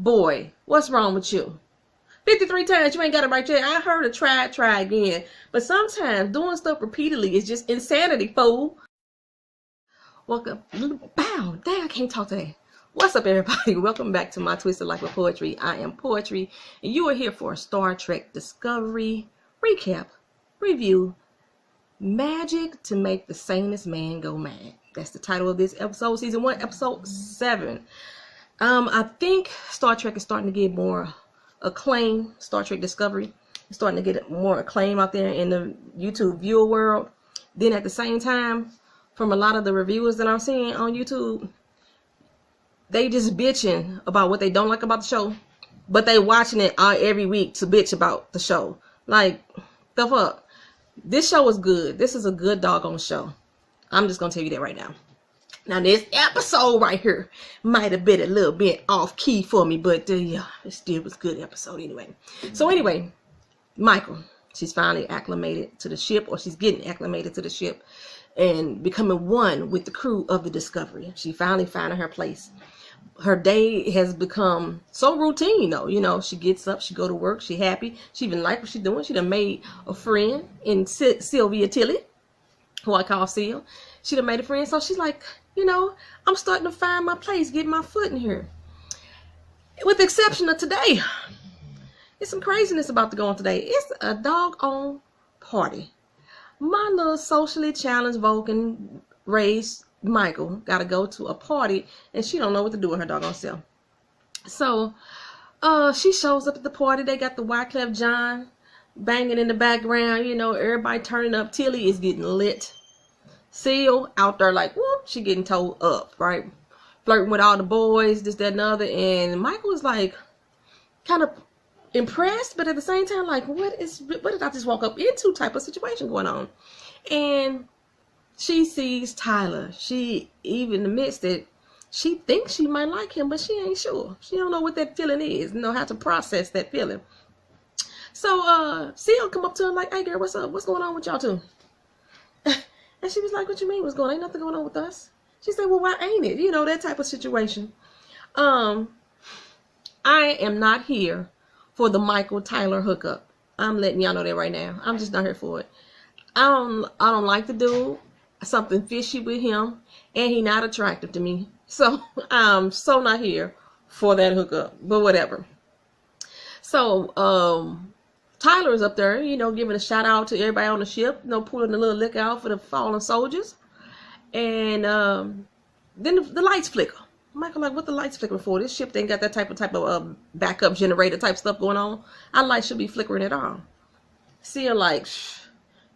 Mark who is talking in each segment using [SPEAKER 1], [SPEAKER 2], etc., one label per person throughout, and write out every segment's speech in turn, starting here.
[SPEAKER 1] Boy, what's wrong with you? 53 times, you ain't got it right yet. I heard a try again. But sometimes doing stuff repeatedly is just insanity, fool. Welcome. Bow. Dang, I can't talk today. What's up, everybody? Welcome back to my Twisted Life of Poetry. I am Poetry, and you are here for a Star Trek Discovery recap, review, Magic to Make the Sanest Man Go Mad. That's the title of this episode, Season 1, Episode 7. I think Star Trek is starting to get more acclaim. Star Trek Discovery is starting to get more acclaim out there in the YouTube viewer world. Then at the same time, from a lot of the reviewers that I'm seeing on YouTube, they just bitching about what they don't like about the show, but they watching it every week to bitch about the show. Like, the fuck? This show is good. This is a good doggone show. I'm just gonna tell you that right now. Now, this episode right here might have been a little bit off key for me, but yeah, it still was a good episode anyway. So anyway, Michael, she's finally acclimated to the ship, or she's getting acclimated to the ship and becoming one with the crew of the Discovery. She finally finding her place. Her day has become so routine though. You know, she gets up, she go to work, she happy. She even like what she's doing. She done made a friend in Sylvia Tilly, who I call Seal. She done made a friend. So she's like, you know, I'm starting to find my place, get my foot in here. With the exception of today. There's some craziness about to go on today. It's a doggone party. My little socially challenged Vulcan raised Michael got to go to a party, and she don't know what to do with her doggone self. So she shows up at the party. They got the Wyclef John banging in the background. You know, everybody turning up. Tilly is getting lit. Seal out there like, whoop, she getting towed up, right? Flirting with all the boys, this, that, and other. And Michael is like kind of impressed, but at the same time, like, what did I just walk up into type of situation going on? And she sees Tyler. She even admits that she thinks she might like him, but she ain't sure. She don't know what that feeling is, know how to process that feeling. So Seal come up to her like, hey girl, what's up? What's going on with y'all two? And she was like, what you mean what's going on? Ain't nothing going on with us. She said, well, why ain't it? You know, that type of situation. I am not here for the Michael Tyler hookup. I'm letting y'all know that right now. I'm just not here for it. I don't like the dude. Something fishy with him, and he not attractive to me. So I'm so not here for that hookup. But whatever. So Tyler is up there, you know, giving a shout out to everybody on the ship, you know, pulling a little lick out for the fallen soldiers. And then the lights flicker. Michael like, what the lights flickering for? This ship ain't got that type of backup generator type stuff going on. Our lights should be flickering at all. See her like, shh,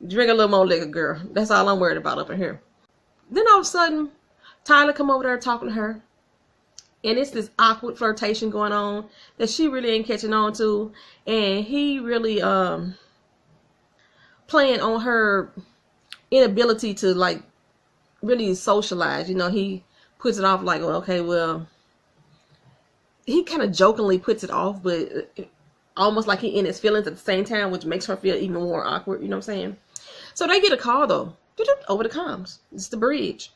[SPEAKER 1] drink a little more liquor, girl. That's all I'm worried about up in here. Then all of a sudden, Tyler come over there talking to her. And it's this awkward flirtation going on that she really ain't catching on to. And he really playing on her inability to like really socialize. You know, he puts it off like, well, okay, well, he kind of jokingly puts it off, but almost like he in his feelings at the same time, which makes her feel even more awkward. You know what I'm saying? So they get a call though, over the comms. It's the bridge.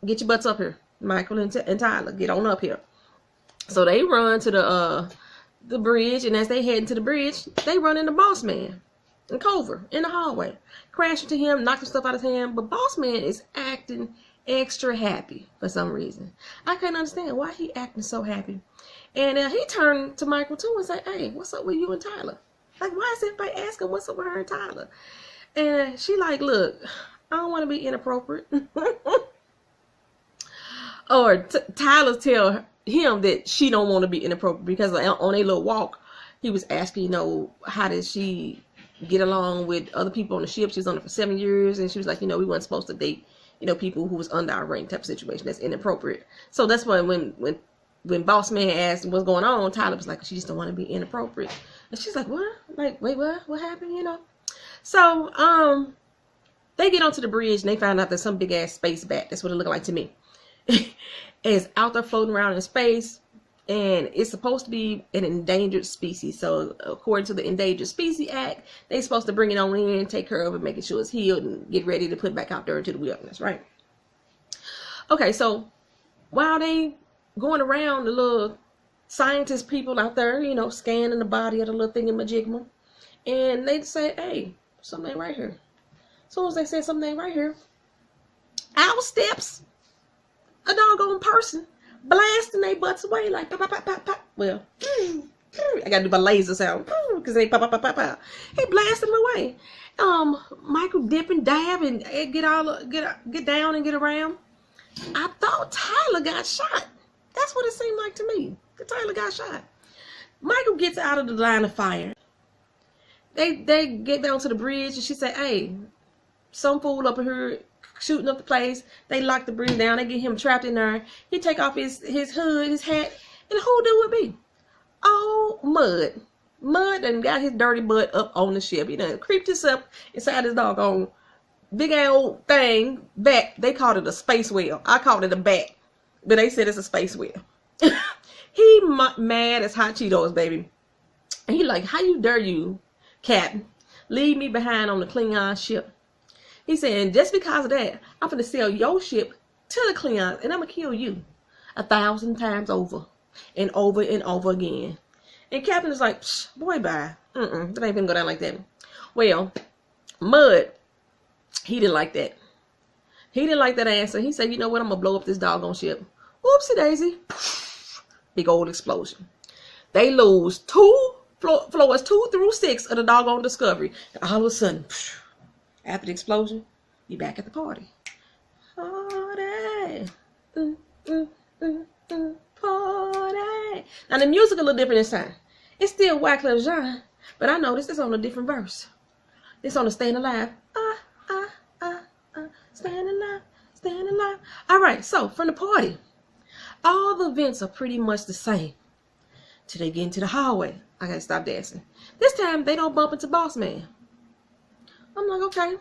[SPEAKER 1] Get your butts up here, Michael and Tyler. Get on up here. So they run to the bridge, and as they head into the bridge, they run into Boss Man and Culver in the hallway, crash into him, knock some stuff out of his hand. But Boss Man is acting extra happy for some reason. I can't understand why he acting so happy. And he turned to Michael too and said, hey, what's up with you and Tyler? Like, why is everybody asking what's up with her and Tyler? And she like, look, I don't want to be inappropriate. Or Tyler tell him that she don't want to be inappropriate, because on a little walk, he was asking, you know, how did she get along with other people on the ship? She was on it for 7 years, and she was like, you know, we weren't supposed to date, you know, people who was under our rank type of situation. That's inappropriate. So that's why when Boss Man asked what's going on, Tyler was like, she just don't want to be inappropriate. And she's like, what? Like, wait, what happened? You know? So they get onto the bridge, and they find out that some big ass space bat, that's what it looked like to me, is out there floating around in space, and it's supposed to be an endangered species. So according to the Endangered Species Act, they're supposed to bring it on in, take care of it, making sure it's healed, and get ready to put back out there into the wilderness, right? Okay, so while they going around the little scientist people out there, you know, scanning the body of the little thingamajigma. And they say, hey, something ain't right here. As soon as they say something ain't right here, out steps a doggone person, blasting their butts away like pop, pop, pop, pop, pop. Well, I gotta do my laser sound because they pop, pop, pop, pop, pop. He blasted them away. Michael dip and dab and get down and get around. I thought Tyler got shot. That's what it seemed like to me. That Tyler got shot. Michael gets out of the line of fire. They get down to the bridge and she said, hey, some fool up here shooting up the place. They lock the bridge down. They get him trapped in there. He take off his hood, his hat, and who do it be? Oh, Mud. Mud done got his dirty butt up on the ship. He done creeped himself inside his doggone big old thing. Bat. They called it a space whale. I called it a bat, but they said it's a space whale. He mad as hot Cheetos, baby. And he like, how you dare you, Captain, leave me behind on the Klingon ship? He saying, just because of that, I'm gonna sell your ship to the Klingons, and I'm gonna kill you 1,000 times over and over and over again. And Captain is like, boy, bye. That ain't gonna go down like that. Well, Mud, he didn't like that. He didn't like that answer. He said, you know what? I'm gonna blow up this doggone ship. Oopsie daisy. Big old explosion. They lose floors 2 through 6 of the doggone Discovery. And all of a sudden, after the explosion, you back at the party. Party. Party. Now the music a little different this time. It's still Wyclef Jean, but I noticed it's on a different verse. It's on the Staying Alive. Staying alive, staying alive. All right, so from the party, all the events are pretty much the same till they get into the hallway. I gotta stop dancing. This time they don't bump into Boss Man. I'm like, okay.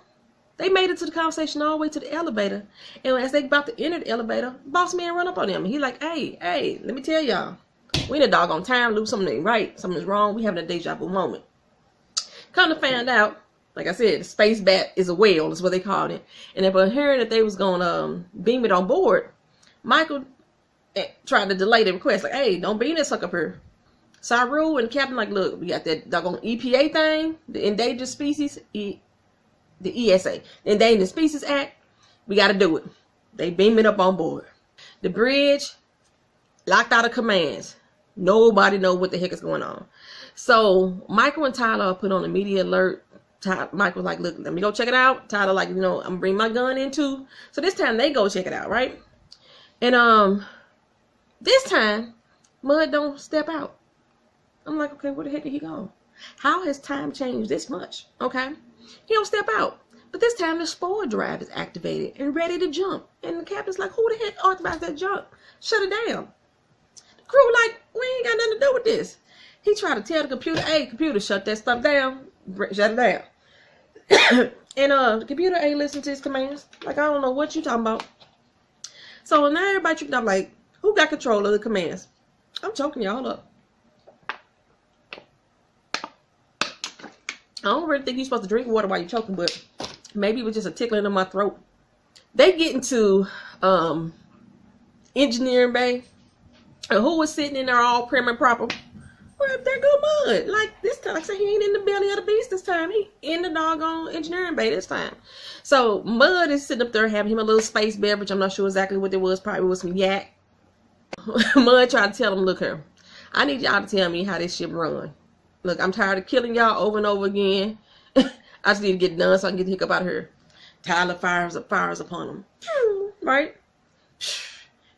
[SPEAKER 1] They made it to the conversation all the way to the elevator. And as they about to enter the elevator, Boss Man run up on them. He like, hey, let me tell y'all. We in a doggone time loop. Something ain't right. Something's wrong. We having a deja vu moment. Come to find out, like I said, the space bat is a whale. Is what they called it. And upon hearing that they was going to beam it on board, Michael tried to delay the request. Like, hey, don't beam this sucker up here. Saru and Captain like, look, we got that doggone EPA thing, the Endangered Species, the ESA, the Endangered Species Act. We got to do it. They beam it up on board. The bridge locked out of commands. Nobody know what the heck is going on. So Michael and Tyler are put on immediate alert. Michael's like, look, let me go check it out. Tyler like, you know, I'm gonna bring my gun in too. So this time they go check it out, right? And this time Mud don't step out. I'm like, okay, where the heck did he go? How has time changed this much? Okay, he don't step out. But this time the spore drive is activated and ready to jump. And the captain's like, who the heck authorized that jump? Shut it down. The crew like, we ain't got nothing to do with this. He tried to tell the computer, hey, computer, shut that stuff down. Shut it down. And the computer ain't listening to his commands. Like, I don't know what you talking about. So now everybody tripped up like, who got control of the commands? I'm choking y'all up. I don't really think you're supposed to drink water while you're choking, but maybe it was just a tickling in my throat. They get into engineering bay. And who was sitting in there all prim and proper? Well, there go Mud. Like this time, like I said, he ain't in the belly of the beast this time. He in the doggone engineering bay this time. So Mud is sitting up there having him a little space beverage. I'm not sure exactly what it was. Probably was some yak. Mud tried to tell him, look here, I need y'all to tell me how this ship run. Look, I'm tired of killing y'all over and over again. I just need to get done so I can get the hiccup out of here. Tyler fires upon him. Right?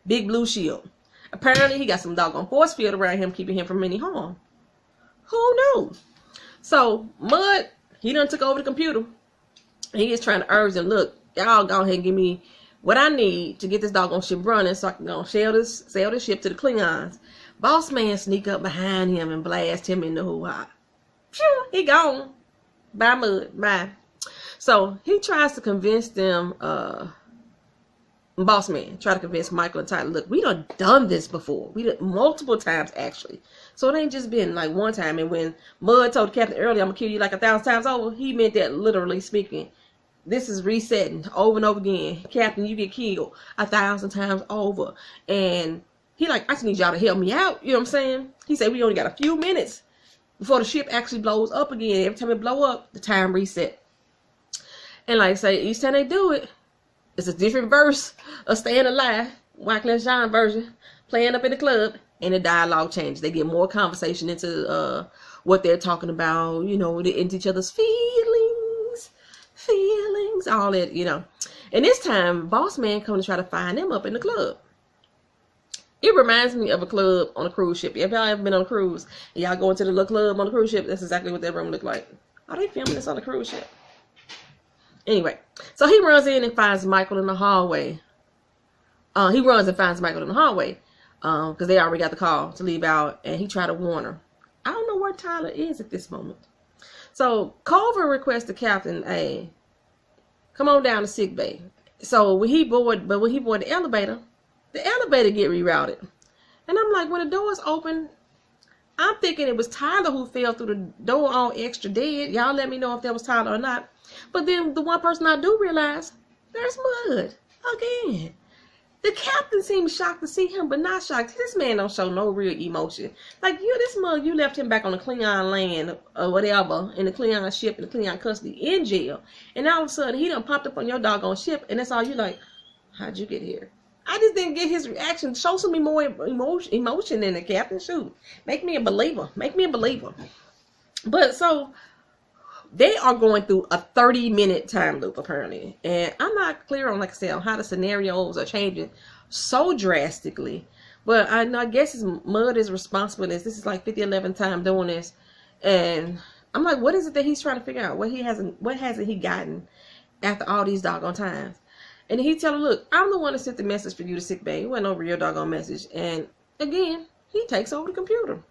[SPEAKER 1] Big blue shield. Apparently, he got some doggone force field around him, keeping him from any harm. Who knew? So, Mud, he done took over the computer. He is trying to urge them, look, y'all go ahead and give me what I need to get this doggone ship running so I can go sail this ship to the Klingons. Boss Man sneak up behind him and blast him in the hoo-ha. He gone. Bye, Mud. Bye. So, he tries to convince them, Boss Man, try to convince Michael and Tyler, look, we done this before. We did multiple times, actually. So, it ain't just been like one time. And when Mud told the captain earlier, I'm going to kill you like 1,000 times over, he meant that literally speaking. This is resetting over and over again. Captain, you get killed 1,000 times over. And he like, I just need y'all to help me out. You know what I'm saying? He said, we only got a few minutes before the ship actually blows up again. Every time it blow up, the time reset. And like I say, each time they do it, it's a different verse of Staying Alive, Wyclef Jean version, playing up in the club, and the dialogue changes. They get more conversation into what they're talking about, you know, into each other's feelings, all that, you know. And this time, Boss Man come to try to find them up in the club. It reminds me of a club on a cruise ship. If y'all ever been on a cruise, and y'all go into the little club on the cruise ship, that's exactly what that room looked like. Are they filming this on the cruise ship? Anyway, so he runs in and finds Michael in the hallway. Because they already got the call to leave out, and he tried to warn her. I don't know where Tyler is at this moment. So Culver requests the captain, hey, come on down to sick bay. So when he board the elevator get rerouted. And I'm like, when the doors open, I'm thinking it was Tyler who fell through the door all extra dead. Y'all let me know if that was Tyler or not. But then the one person I do realize, there's Mud again. The captain seems shocked to see him, but not shocked. This man don't show no real emotion. Like, this Mud, you left him back on the Klingon land or whatever, in the Klingon ship, in the Klingon custody, in jail. And all of a sudden, he done popped up on your doggone ship, and that's all you like, how'd you get here? I just didn't get his reaction. Show some more emotion in the captain. Shoot. Make me a believer. But so, they are going through a 30-minute time loop, apparently. And I'm not clear on, like I said, on how the scenarios are changing so drastically. But I guess Mud is responsible. This is like 50-11 time doing this. And I'm like, what is it that he's trying to figure out? What hasn't he gotten after all these doggone times? And he tell her, look, I'm the one that sent the message for you to sick bay. It wasn't over your doggone message. And again, he takes over the computer.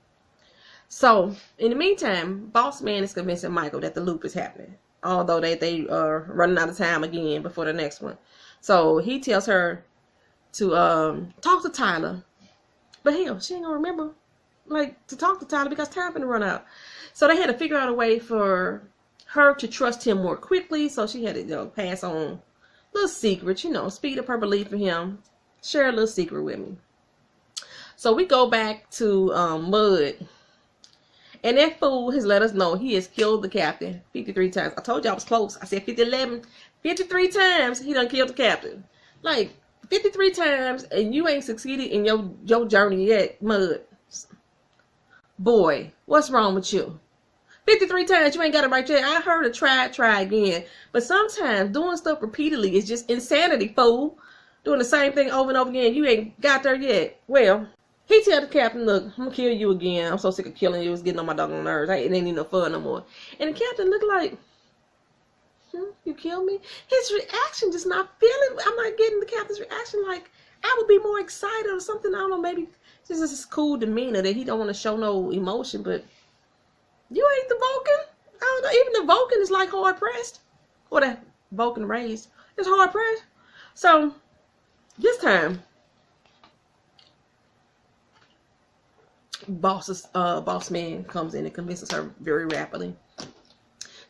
[SPEAKER 1] So, in the meantime, Boss Man is convincing Michael that the loop is happening. Although they are running out of time again before the next one. So, he tells her to talk to Tyler. But hell, she ain't gonna remember, like, to talk to Tyler because time finna run out. So, they had to figure out a way for her to trust him more quickly. So, she had to, pass on little secrets, speed up her belief in him. Share a little secret with me. So, we go back to Mud. And that fool has let us know he has killed the captain 53 times. I told you I was close. I said 50-11. 53 times he done killed the captain. Like, 53 times and you ain't succeeded in your journey yet, Mud. Boy, what's wrong with you? 53 times you ain't got it right yet. I heard a try again. But sometimes doing stuff repeatedly is just insanity, fool. Doing the same thing over and over again. You ain't got there yet. Well, he tell the captain, look, I'm gonna kill you again. I'm so sick of killing you. It's getting on my doggone nerves. It ain't even no fun no more. And the captain looked like, you kill me? His reaction just not feeling. I'm not getting the captain's reaction. Like, I would be more excited or something. I don't know, maybe just this cool demeanor that he don't want to show no emotion. But you ain't the Vulcan. I don't know. Even the Vulcan is like hard pressed. Or that Vulcan raised. It's hard pressed. So, this time, Boss Man comes in and convinces her very rapidly.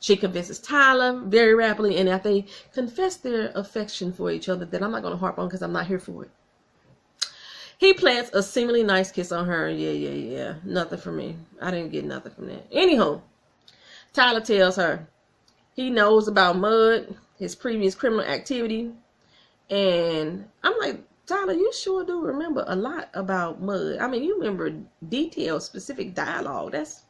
[SPEAKER 1] She convinces Tyler very rapidly, and after they confess their affection for each other, that I'm not going to harp on because I'm not here for it. He plants a seemingly nice kiss on her. Yeah. Nothing for me. I didn't get nothing from that. Anyhow, Tyler tells her he knows about Mud, his previous criminal activity, and I'm like, Tyler, you sure do remember a lot about Mud. I mean, you remember detailed, specific dialogue. That's,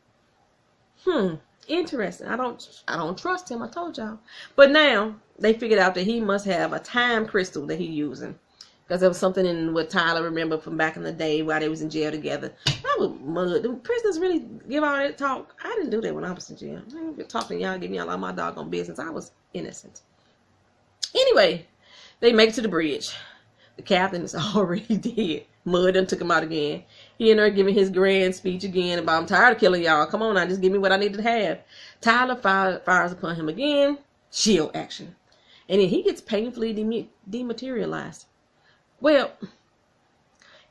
[SPEAKER 1] interesting. I don't trust him. I told y'all. But now they figured out that he must have a time crystal that he's using, because there was something in what Tyler remembered from back in the day while they was in jail together. That was Mud. The prisoners really give all that talk. I didn't do that when I was in jail. I didn't be talking to y'all, give me all my doggone business. I was innocent. Anyway, they make it to the bridge. The captain is already dead. Mud done took him out again. He and her giving his grand speech again about, I'm tired of killing y'all. Come on now, just give me what I need to have. Tyler fires upon him again. Shield action. And then he gets painfully dematerialized. Well,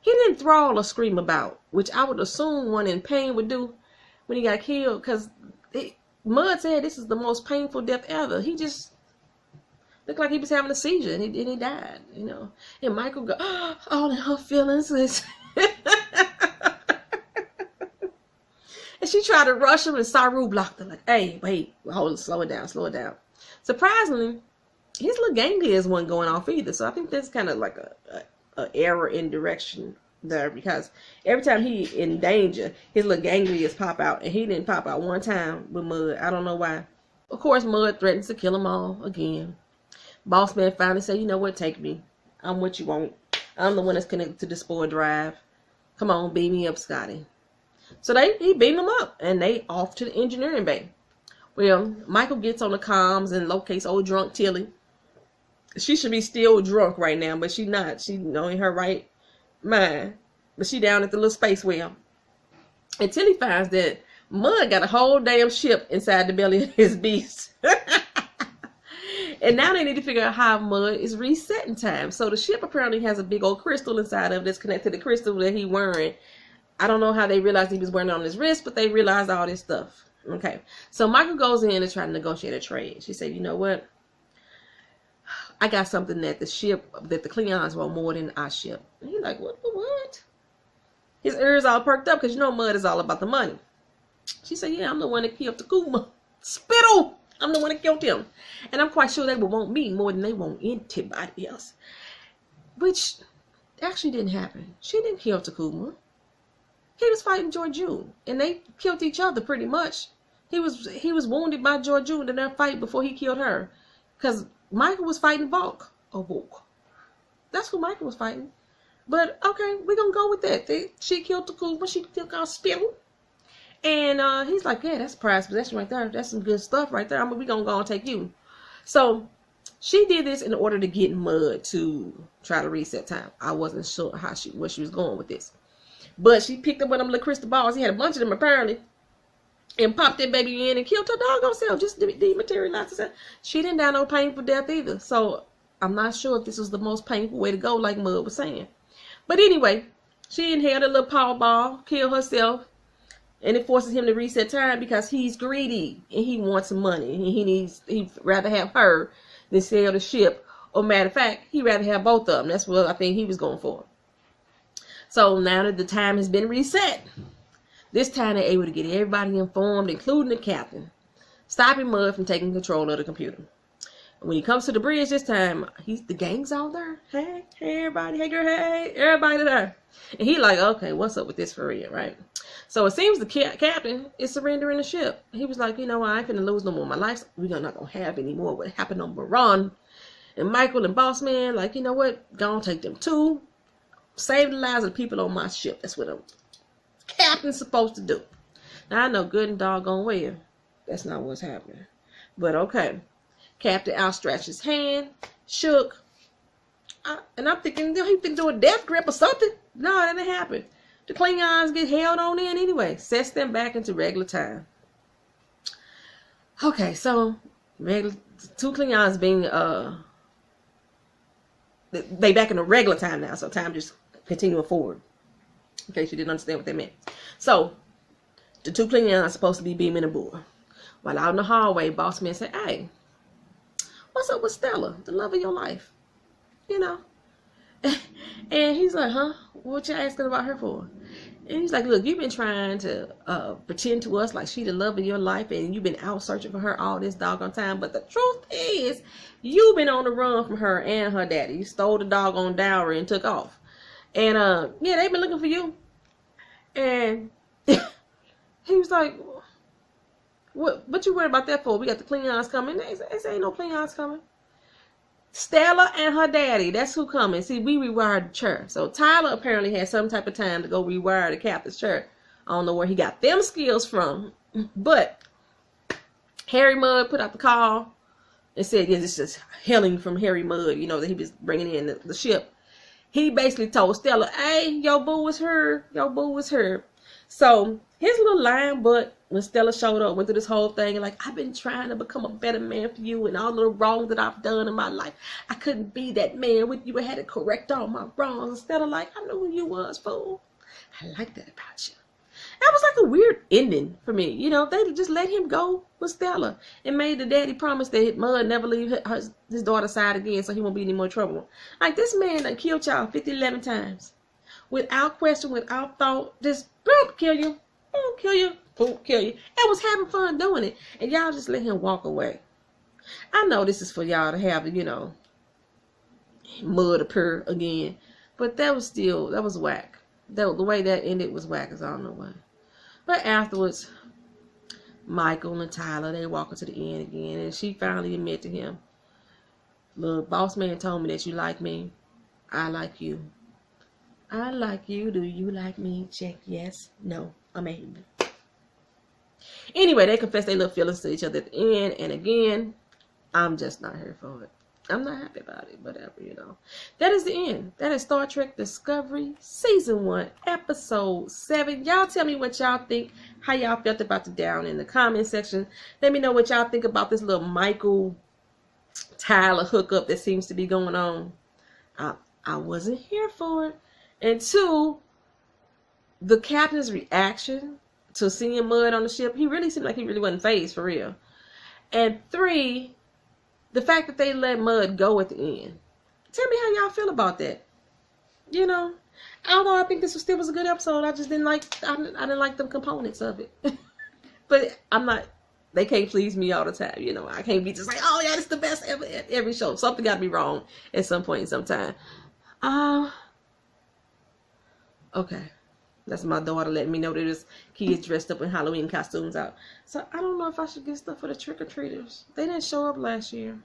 [SPEAKER 1] he didn't thrall or scream about, which I would assume one in pain would do when he got killed, because Mud said this is the most painful death ever. He just looked like he was having a seizure, and he died, And Michael go, all in her feelings. And she tried to rush him, and Saru blocked her. Like, hey, wait, hold it, slow it down, slow it down. Surprisingly, his little ganglions wasn't going off either. So I think that's kind of like a error in direction there, because every time he in danger, his little ganglions pop out, and he didn't pop out one time with Mud. I don't know why. Of course, Mud threatens to kill them all again. Boss man finally said, you know what, take me. I'm what you want. I'm the one that's connected to the Spore Drive. Come on, beam me up, Scotty. So he beamed them up, and they off to the engineering bay. Well, Michael gets on the comms and locates old drunk Tilly. She should be still drunk right now, but she's not. She's in her right mind. But she down at the little space well. And Tilly finds that Mud got a whole damn ship inside the belly of his beast. And now they need to figure out how Mud is resetting time. So the ship apparently has a big old crystal inside of it that's connected to the crystal that he's wearing. I don't know how they realized he was wearing it on his wrist, but they realized all this stuff. Okay. So Michael goes in and tries to negotiate a trade. She said, you know what? I got something that the Klingons want more than our ship. And he's like, what? His ears all perked up, because Mud is all about the money. She said, yeah, I'm the one that killed Takuma. Spittle! I'm the one that killed him. And I'm quite sure they would want me more than they want anybody else. Which actually didn't happen. She didn't kill Takuma. He was fighting Georgiou, and they killed each other pretty much. He was wounded by Georgiou in their fight before he killed her. Because Michael was fighting Volk. Or Volk. That's who Michael was fighting. But, okay, we're going to go with that. She killed Takuma. She took out Spittle. And he's like, yeah, that's prized possession right there. That's some good stuff right there. We're going to go and take you. So she did this in order to get Mud to try to reset time. I wasn't sure where she was going with this. But she picked up one of them little crystal balls. He had a bunch of them apparently. And popped that baby in and killed her doggone self. Just dematerialized herself. She didn't die no painful death either. So I'm not sure if this was the most painful way to go, like Mud was saying. But anyway, she inhaled a little power ball, killed herself. And it forces him to reset time because he's greedy and he wants some money. And he'd rather have her than sail the ship. Or matter of fact, he'd rather have both of them. That's what I think he was going for. So now that the time has been reset, this time they're able to get everybody informed, including the captain, stopping Mud from taking control of the computer. When he comes to the bridge this time, the gang's all there. Hey everybody, hey girl, hey, everybody there. And he like, okay, what's up with this for real, right? So it seems the captain is surrendering the ship. He was like, I ain't finna lose no more of my life. We're not gonna have any more what happened on Baron. And Michael and Boss Man, like, you know what? Gonna take them too. Save the lives of the people on my ship. That's what a captain's supposed to do. Now I know good and doggone well that's not what's happening. But okay. Captain outstretched his hand, shook. And I'm thinking, he been doing a death grip or something. No, that didn't happen. The Klingons get held on in anyway. Sets them back into regular time. Okay, so two Klingons being they back in the regular time now, so time just continuing forward. In case you didn't understand what that meant. So the two Klingons are supposed to be beaming aboard. While out in the hallway, Boss Man said, hey, what's up with Stella, the love of your life? And he's like, huh? What you asking about her for? And he's like, look, you've been trying to pretend to us like she the love of your life, and you've been out searching for her all this doggone time. But the truth is, you've been on the run from her and her daddy. You stole the doggone dowry and took off. And yeah, they've been looking for you. And he was like, what you worried about that for? We got the Klingons coming. They say ain't no Klingons coming. Stella and her daddy, that's who coming. See, we rewired the chair. So Tyler apparently had some type of time to go rewire the captain's chair. I don't know where he got them skills from. But Harry Mudd put out the call and said, yeah, this is hailing from Harry Mudd, that he was bringing in the ship. He basically told Stella, hey, your boo was her. Your boo was her. So his little lying butt, when Stella showed up, went through this whole thing, and like, I've been trying to become a better man for you, and all the wrong that I've done in my life, I couldn't be that man with you. I had to correct all my wrongs. And Stella like, I knew who you was, fool. I like that about you. That was like a weird ending for me. They just let him go with Stella and made the daddy promise that Mud never leave his daughter's side again, so he won't be any more trouble. Like, this man done killed y'all 50, 11 times. without question, without thought, just boom, kill you, boom, kill you, boom, kill you. And was having fun doing it. And y'all just let him walk away. I know this is for y'all to have, you know, mud appear again. But that was whack. The way that ended was whack as I don't know why. But afterwards, Michael and Tyler, they walk into the end again. And she finally admitted to him, look, boss man told me that you like me. I like you. I like you. Do you like me? Check yes. No. I'm a human. Anyway, they confess their little feelings to each other at the end. And again, I'm just not here for it. I'm not happy about it. Whatever, you know. That is the end. That is Star Trek Discovery Season 1, Episode 7. Y'all tell me what y'all think. How y'all felt about it down in the comment section. Let me know what y'all think about this little Michael Tyler hookup that seems to be going on. I wasn't here for it. And 2, the captain's reaction to seeing Mud on the ship. He really seemed like he really wasn't fazed for real. And 3, the fact that they let Mud go at the end. Tell me how y'all feel about that. You know, although I think this still was a good episode, I just didn't like. I didn't like the components of it. But I'm not. They can't please me all the time. You know, I can't be just like, oh yeah, it's the best ever at every show. Something got to be wrong at some point in some time. Okay. That's my daughter letting me know that there's kids dressed up in Halloween costumes out. So I don't know if I should get stuff for the trick-or-treaters. They didn't show up last year.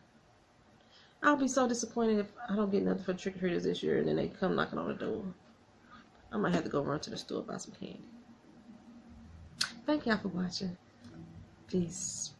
[SPEAKER 1] I'll be so disappointed if I don't get nothing for trick-or-treaters this year and then they come knocking on the door. I might have to go run to the store and buy some candy. Thank y'all for watching. Peace.